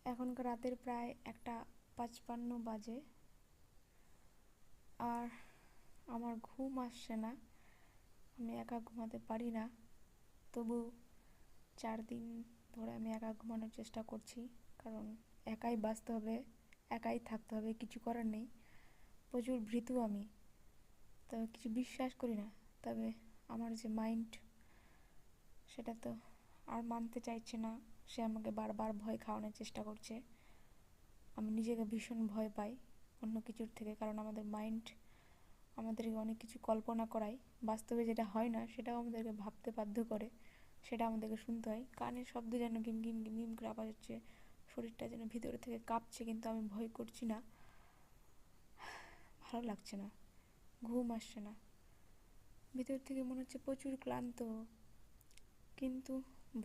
এখনকার রাতের প্রায় 1:55 বাজে। আর আমার ঘুম আসছে না, আমি একা ঘুমাতে পারি না। তবু 4 দিন ধরে আমি একা ঘুমানোর চেষ্টা করছি, কারণ একাই বাঁচতে হবে, একাই থাকতে হবে, কিছু করার নেই। প্রচুর ভীতু আমি, তবে কিছু বিশ্বাস করি না। তবে আমার যে মাইন্ড, সেটা তো আর মানতে চাইছে না। সে আমাকে বারবার ভয় খাওয়ানোর চেষ্টা করছে। আমি নিজেকে ভীষণ ভয় পাই অন্য কিছুর থেকে, কারণ আমাদের মাইন্ড আমাদেরকে অনেক কিছু কল্পনা করায়, বাস্তবে যেটা হয় না সেটাও আমাদেরকে ভাবতে বাধ্য করে, সেটা আমাদেরকে শুনতে হয়। কানের শব্দ যেন ঘিম ঘিম ঘিম ঘিম করে আওয়াজ হচ্ছে, শরীরটা যেন ভিতরে থেকে কাঁপছে, কিন্তু আমি ভয় করছি না। ভালো লাগছে না, ঘুম আসছে না, ভিতর থেকে মনে হচ্ছে প্রচুর ক্লান্ত, কিন্তু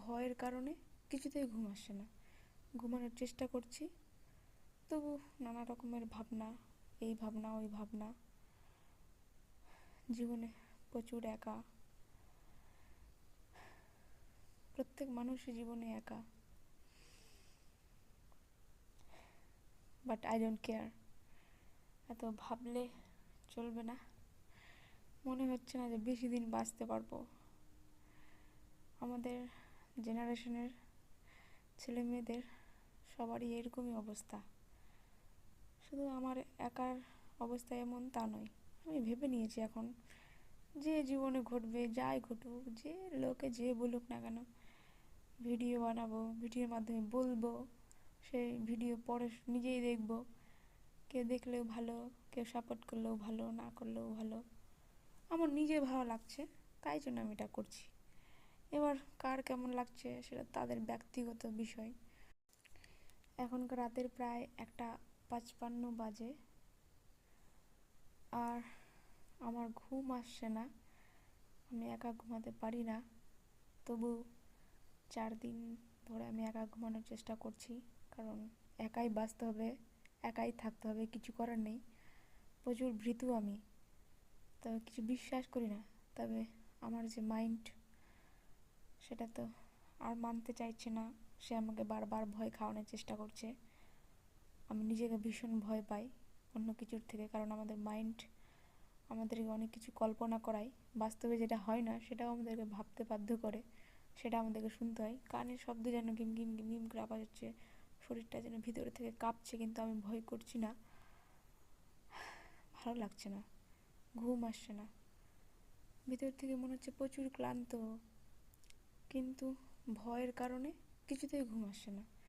ভয়ের কারণে কিছুতেই ঘুম আসছে না। ঘুমানোর চেষ্টা করছি, তবু নানা রকমের ভাবনা, এই ভাবনা ওই ভাবনা। জীবনে প্রচুর একা, প্রত্যেক মানুষের জীবনে একা, বাট আই ডোন্ট কেয়ার। এত ভাবলে চলবে না। মনে হচ্ছে না যে বেশি দিন বাঁচতে পারবো। আমাদের জেনারেশনের ছেলে মেয়েদের সবারই এরকমই অবস্থা। শুধু আমার একার অবস্থা এমন তা নয়। আমি ভেবে নিয়েছি এখন, যে জীবনে ঘটবে, যাই ঘটুক, যে লোকে যে বলুক না কেন, ভিডিও বানাবো, ভিডিওর মাধ্যমে বলবো, সেই ভিডিও পরে নিজেই দেখবো। কেউ দেখলেও ভালো, কেউ সাপোর্ট করলেও ভালো, না করলেও ভালো। আমার নিজে ভালো লাগছে, তাই জন্য আমি এটা করছি। এবার কার কেমন লাগছে সেটা তাদের ব্যক্তিগত বিষয়। এখনকার রাতের প্রায় 1:55 বাজে। আর আমার ঘুম আসছে না, আমি একা ঘুমাতে পারি না। তবু 4 দিন ধরে আমি একা ঘুমানোর চেষ্টা করছি, কারণ একাই বাঁচতে হবে, একাই থাকতে হবে, কিছু করার নেই। প্রচুর ভীতু আমি, তবে কিছু বিশ্বাস করি না। তবে আমার যে মাইন্ড, সেটা তো আর মানতে চাইছে না। সে আমাকে বারবার ভয় খাওয়ানোর চেষ্টা করছে। আমি নিজেকে ভীষণ ভয় পাই অন্য কিছুর থেকে, কারণ আমাদের মাইন্ড আমাদেরকে অনেক কিছু কল্পনা করায়, বাস্তবে যেটা হয় না সেটাও আমাদেরকে ভাবতে বাধ্য করে, সেটা আমাদেরকে শুনতে হয়। কানের শব্দ যেন ঘিম ঘিম ঘিম ঘিম করে আওয়াজ হচ্ছে, শরীরটা যেন ভিতরে থেকে কাঁপছে, কিন্তু আমি ভয় করছি না। ভালো লাগছে না, ঘুম আসছে না, ভিতর থেকে মনে হচ্ছে প্রচুর ক্লান্ত, কিন্তু ভয়ের কারণে কিছুতেই ঘুম আসছে না।